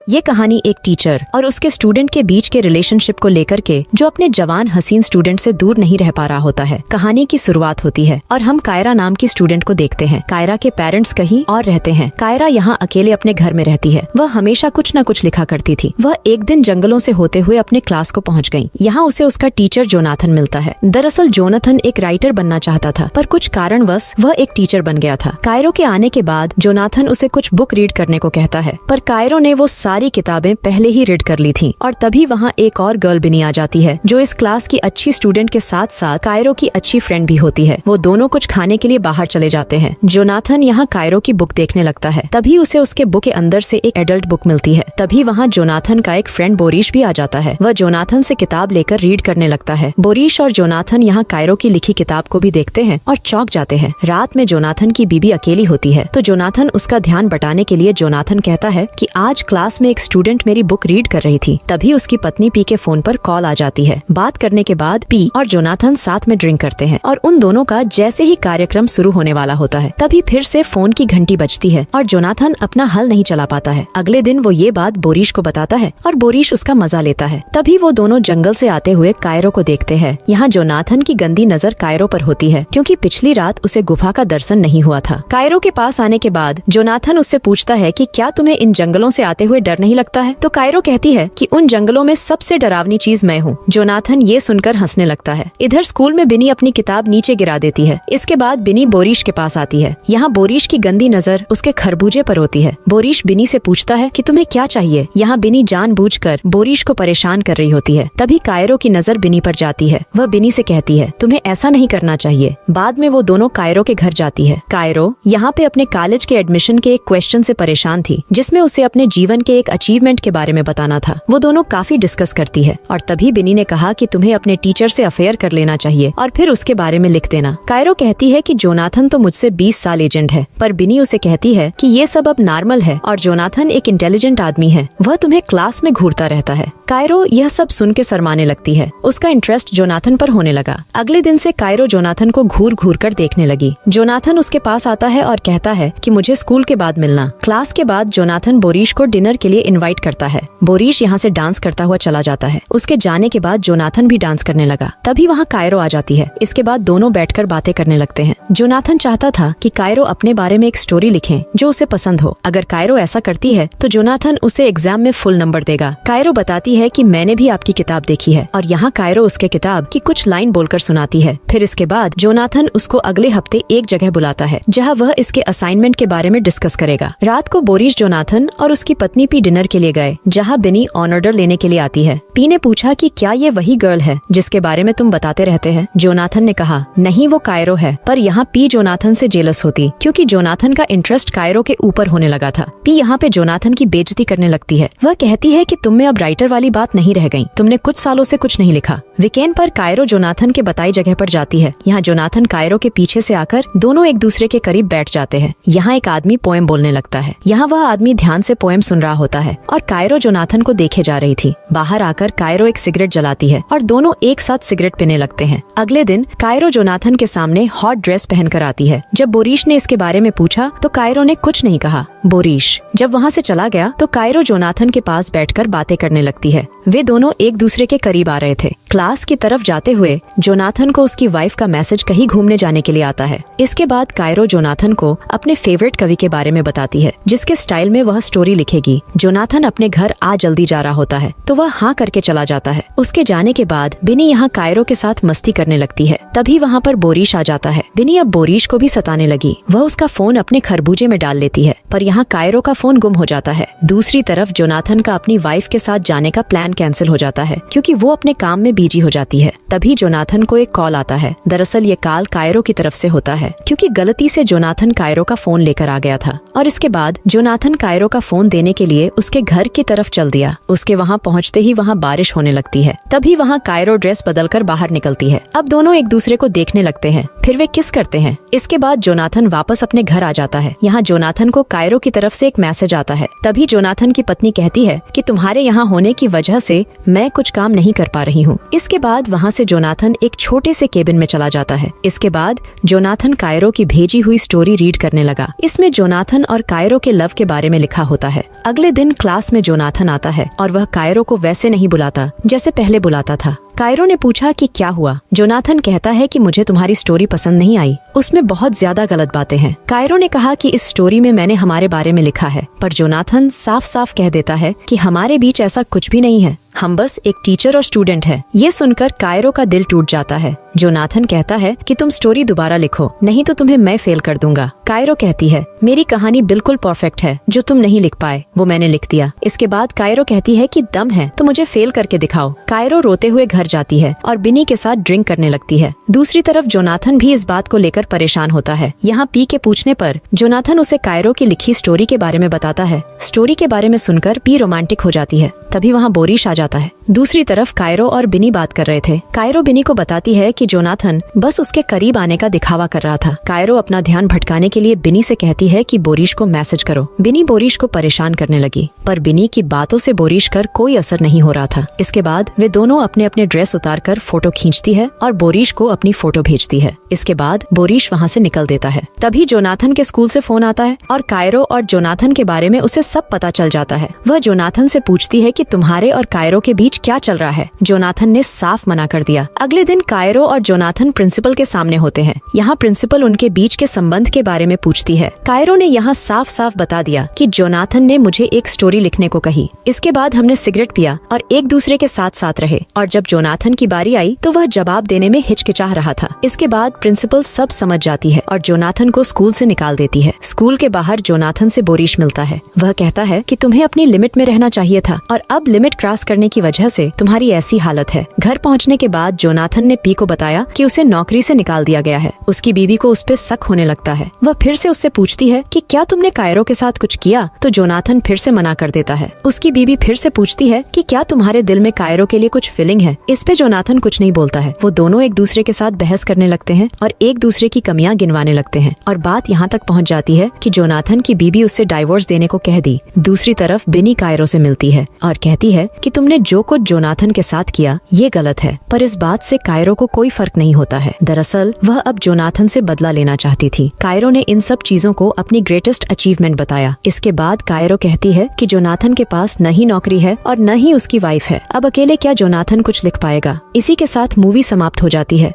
ये कहानी एक टीचर और उसके स्टूडेंट के बीच के रिलेशनशिप को लेकर के, जो अपने जवान हसीन स्टूडेंट से दूर नहीं रह पा रहा होता है। कहानी की शुरुआत होती है और हम कायरा नाम की स्टूडेंट को देखते हैं। कायरा के पेरेंट्स कहीं और रहते हैं। कायरा यहाँ अकेले अपने घर में रहती है। वह हमेशा कुछ न कुछ लिखा करती थी। वह एक दिन जंगलों से होते हुए अपने क्लास को पहुँच गयी। यहाँ उसे उसका टीचर जोनाथन मिलता है। दरअसल जोनाथन एक राइटर बनना चाहता था, पर कुछ कारणवश वह एक टीचर बन गया था। कायरो के आने के बाद जोनाथन उसे कुछ बुक रीड करने को कहता है, पर कायरो ने वो सारी किताबें पहले ही रीड कर ली थी। और तभी वहाँ एक और गर्ल बिनी आ जाती है, जो इस क्लास की अच्छी स्टूडेंट के साथ साथ कायरो की अच्छी फ्रेंड भी होती है। वो दोनों कुछ खाने के लिए बाहर चले जाते हैं। जोनाथन यहाँ कायरो की बुक देखने लगता है। तभी उसे उसके बुक के अंदर से एक एडल्ट बुक मिलती है। तभी वहाँ जोनाथन का एक फ्रेंड बोरिश भी आ जाता है। वह जोनाथन से किताब लेकर रीड करने लगता है। बोरिश और जोनाथन यहाँ कायरो की लिखी किताब को भी देखते हैं और चौंक जाते हैं। रात में जोनाथन की बीबी अकेली होती है, तो जोनाथन उसका ध्यान बटाने के लिए जोनाथन कहता है कि आज क्लास में एक स्टूडेंट मेरी बुक रीड कर रही थी। तभी उसकी पत्नी पी के फोन पर कॉल आ जाती है। बात करने के बाद पी और जोनाथन साथ में ड्रिंक करते हैं और उन दोनों का जैसे ही कार्यक्रम शुरू होने वाला होता है, तभी फिर से फोन की घंटी बजती है और जोनाथन अपना हल नहीं चला पाता है। अगले दिन वो ये बात बोरिश को बताता है और बोरिश उसका मजा लेता है। तभी वो दोनों जंगल से आते हुए कायरो को देखते हैं। यहाँ जोनाथन की गंदी नजर कायरो पर होती है, क्योंकि पिछली रात उसे गुफा का दर्शन नहीं हुआ था। कायरो के पास आने के बाद जोनाथन उससे पूछता है कि क्या तुम्हें इन जंगलों से आते हुए डर नहीं लगता है? तो कायरो कहती है कि उन जंगलों में सबसे डरावनी चीज मैं हूँ। जोनाथन ये सुनकर हंसने लगता है। इधर स्कूल में बिनी अपनी किताब नीचे गिरा देती है। इसके बाद बिनी बोरिश के पास आती है। यहाँ बोरिश की गंदी नजर उसके खरबूजे पर होती है। बोरिश बिनी से पूछता है कि तुम्हें क्या चाहिए। यहाँ बिनी जानबूझकर बोरिश को परेशान कर रही होती है। तभी कायरो की नजर बिनी पर जाती है। वह बिनी से कहती है तुम्हें ऐसा नहीं करना चाहिए। बाद में वो दोनों कायरो के घर जाती है। कायरो यहाँ पे अपने कॉलेज के एडमिशन के एक क्वेश्चन से परेशान थी, जिसमें उसे अपने जीवन के एक अचीवमेंट के बारे में बताना था। वो दोनों काफी डिस्कस करती है और तभी बिनी ने कहा कि तुम्हें अपने टीचर से अफेयर कर लेना चाहिए और फिर उसके बारे में लिख देना। कायरो कहती है कि जोनाथन तो मुझसे 20 साल एजेंट है, पर बिनी उसे कहती है कि ये सब अब नॉर्मल है और जोनाथन एक इंटेलिजेंट आदमी है, वह तुम्हें क्लास में घूरता रहता है। कायरो यह सब सुन के शर्माने लगती है। उसका इंटरेस्ट जोनाथन पर होने लगा। अगले दिन से कायरो जोनाथन को घूर घूर कर देखने लगी। जोनाथन उसके पास आता है और कहता है कि मुझे स्कूल के बाद मिलना। क्लास के बाद जोनाथन बोरिश को डिनर के लिए इनवाइट करता है। बोरिश यहाँ से डांस करता हुआ चला जाता है। उसके जाने के बाद जोनाथन भी डांस करने लगा। तभी वहाँ कायरो आ जाती है। इसके बाद दोनों बैठकर बातें करने लगते हैं। जोनाथन चाहता था कि कायरो अपने बारे में एक स्टोरी लिखे जो उसे पसंद हो। अगर कायरो ऐसा करती है तो जोनाथन उसे एग्जाम में फुल नंबर देगा। कायरो बताती है कि मैंने भी आपकी किताब देखी है और यहाँ कायरो उसके किताब की कुछ लाइन बोलकर सुनाती है। फिर इसके बाद जोनाथन उसको अगले हफ्ते एक जगह बुलाता है, जहाँ वह इसके असाइनमेंट के बारे में डिस्कस करेगा। रात को बोरिश जोनाथन और उसकी पत्नी पी डिनर के लिए गए, जहाँ बिनी ऑन ऑर्डर लेने के लिए आती है। पी ने पूछा कि क्या ये वही गर्ल है जिसके बारे में तुम बताते रहते हैं? जोनाथन ने कहा नहीं, वो कायरो है। पर यहाँ पी जोनाथन से जेलस होती, क्योंकि जोनाथन का इंटरेस्ट कायरो के ऊपर होने लगा था। पी यहाँ पे जोनाथन की बेइज्जती करने लगती है। वह कहती है कि तुम में अब राइटर वाली बात नहीं रह गई, तुमने कुछ सालों से कुछ नहीं लिखा। वीकेंड पर कायरो जोनाथन के बताई जगह पर जाती है। यहाँ जोनाथन कायरो के पीछे से आकर दोनों एक दूसरे के करीब बैठ जाते हैं। यहाँ एक आदमी पोएम बोलने लगता है। यहाँ वह आदमी ध्यान से पोएम सुन रहा होता है और कायरो जोनाथन को देखे जा रही थी। बाहर आकर कायरो एक सिगरेट जलाती है और दोनों एक साथ सिगरेट पीने लगते हैं। अगले दिन कायरो जोनाथन के सामने हॉट ड्रेस पहनकर आती है। जब बोरिश ने इसके बारे में पूछा तो कायरो ने कुछ नहीं कहा। बोरिश जब वहाँ से चला गया तो कायरो जोनाथन के पास बैठकर बातें करने लगती है। वे दोनों एक दूसरे के करीब आ रहे थे। क्लास की तरफ जाते हुए जोनाथन को उसकी वाइफ का मैसेज कहीं घूमने जाने के लिए आता है। इसके बाद कायरो जोनाथन को अपने फेवरेट कवि के बारे में बताती है, जिसके स्टाइल में वह स्टोरी लिखेगी। जोनाथन अपने घर आ जल्दी जा रहा होता है, तो वह हाँ करके चला जाता है। उसके जाने के बाद बिनी यहाँ कायरो के साथ मस्ती करने लगती है। तभी वहाँ पर बोरिश आ जाता है। बिनी अब बोरिश को भी सताने लगी। वह उसका फोन अपने खरबूजे में डाल लेती है, पर यहाँ कायरो का फोन गुम हो जाता है। दूसरी तरफ जोनाथन का अपनी वाइफ के साथ जाने का प्लान कैंसिल हो जाता है, क्योंकि वो अपने काम में बिजी हो जाती है। तभी जोनाथन को एक कॉल आता है। दरअसल ये कॉल कायरो की तरफ से होता है, क्योंकि गलती से जोनाथन कायरो का फोन लेकर आ गया था। और इसके बाद जोनाथन कायरो का फोन देने के लिए उसके घर की तरफ चल दिया। उसके वहाँ पहुँचते ही वहाँ बारिश होने लगती है। तभी वहाँ कायरो ड्रेस बदलकर बाहर निकलती है। अब दोनों एक दूसरे को देखने लगते हैं, फिर वे किस करते हैं। इसके बाद जोनाथन वापस अपने घर आ जाता है। यहाँ जोनाथन को कायरो की तरफ से एक मैसेज आता है। तभी जोनाथन की पत्नी कहती है कि तुम्हारे यहाँ होने की वजह से मैं कुछ काम नहीं कर पा रही हूँ। इसके बाद वहाँ से जोनाथन एक छोटे से केबिन में चला जाता है। इसके बाद जोनाथन कायरो की भेजी हुई स्टोरी रीड करने लगा। इसमें जोनाथन और कायरो के लव के बारे में लिखा होता है। अगले दिन क्लास में जोनाथन आता है और वह कायरो को वैसे नहीं बुलाता जैसे पहले बुलाता था। कायरो ने पूछा कि क्या हुआ। जोनाथन कहता है कि मुझे तुम्हारी स्टोरी पसंद नहीं आई, उसमें बहुत ज्यादा गलत बातें हैं। कायरो ने कहा कि इस स्टोरी में मैंने हमारे बारे में लिखा है, पर जोनाथन साफ साफ कह देता है कि हमारे बीच ऐसा कुछ भी नहीं है, हम बस एक टीचर और स्टूडेंट है। ये सुनकर कायरो का दिल टूट जाता है। जोनाथन कहता है कि तुम स्टोरी दोबारा लिखो, नहीं तो तुम्हें मैं फेल कर दूंगा। कायरो कहती है मेरी कहानी बिल्कुल परफेक्ट है, जो तुम नहीं लिख पाए वो मैंने लिख दिया। इसके बाद कायरो कहती है कि दम है तो मुझे फेल करके दिखाओ। कायरो रोते हुए घर जाती है और बिनी के साथ ड्रिंक करने लगती है। दूसरी तरफ जोनाथन भी इस बात को लेकर परेशान होता है। यहाँ पी के पूछने पर जोनाथन उसे कायरो की लिखी स्टोरी के बारे में बताता है। स्टोरी के बारे में सुनकर पी रोमांटिक हो जाती है। तभी वहाँ बोरिश आ जाता है। दूसरी तरफ कायरो और बिनी बात कर रहे थे। कायरो बिनी को बताती है कि जोनाथन बस उसके करीब आने का दिखावा कर रहा था। कायरो अपना ध्यान भटकाने के लिए बिनी से कहती है कि बोरिश को मैसेज करो। बिनी बोरिश को परेशान करने लगी, पर बिनी की बातों से बोरिश कर कोई असर नहीं हो रहा था। इसके बाद वे दोनों अपने अपने ड्रेस उतारकर फोटो खींचती है और बोरिश को अपनी फोटो भेजती है। इसके बाद बोरिश वहाँ से निकल देता है। तभी जोनाथन के स्कूल से फोन आता है और कायरो और जोनाथन के बारे में उसे सब पता चल जाता है। वह जोनाथन से पूछती है कि तुम्हारे और कायरो के बीच क्या चल रहा है। जोनाथन ने साफ मना कर दिया। अगले दिन कायरो और जोनाथन प्रिंसिपल के सामने होते हैं। यहाँ प्रिंसिपल उनके बीच के संबंध के बारे में पूछती है। कायरो ने यहाँ साफ साफ बता दिया कि जोनाथन ने मुझे एक स्टोरी लिखने को कही। इसके बाद हमने सिगरेट पिया और एक दूसरे के साथ साथ रहे, और जब जोनाथन की बारी आई तो वह जवाब देने में हिचकिचा रहा था। इसके बाद प्रिंसिपल सब समझ जाती है और जोनाथन को स्कूल से निकाल देती है। स्कूल के बाहर जोनाथन से बोरिश मिलता है। वह कहता है कि तुम्हें अपनी लिमिट में रहना चाहिए था और अब लिमिट क्रॉस करने की वजह से तुम्हारी ऐसी हालत है। घर पहुंचने के बाद जोनाथन ने पी को बताया कि उसे नौकरी से निकाल दिया गया है। उसकी बीवी को उस पे शक होने लगता है। वह फिर से उससे पूछती है कि क्या तुमने कायरो के साथ कुछ किया, तो जोनाथन फिर से मना कर देता है। उसकी बीवी फिर से पूछती है कि क्या तुम्हारे दिल में कायरो के लिए कुछ फीलिंग है। इस पे जोनाथन कुछ नहीं बोलता है। वो दोनों एक दूसरे के साथ बहस करने लगते हैं और एक दूसरे की कमियां गिनवाने लगते हैं, और बात यहाँ तक पहुँच जाती है कि जोनाथन की बीवी उससे डाइवोर्स देने को कह दी। दूसरी तरफ बिनी कायरो से मिलती है और कहती है कि तुमने जो कुछ जोनाथन के साथ किया ये गलत है, पर इस बात से कायरो को कोई फर्क नहीं होता है। दरअसल वह अब जोनाथन से बदला लेना चाहती थी। कायरो ने इन सब चीजों को अपनी ग्रेटेस्ट अचीवमेंट बताया। इसके बाद कायरो कहती है कि जोनाथन के पास न ही नौकरी है और न ही उसकी वाइफ है। अब अकेले क्या जोनाथन कुछ लिख पाएगा। इसी के साथ मूवी समाप्त हो जाती है।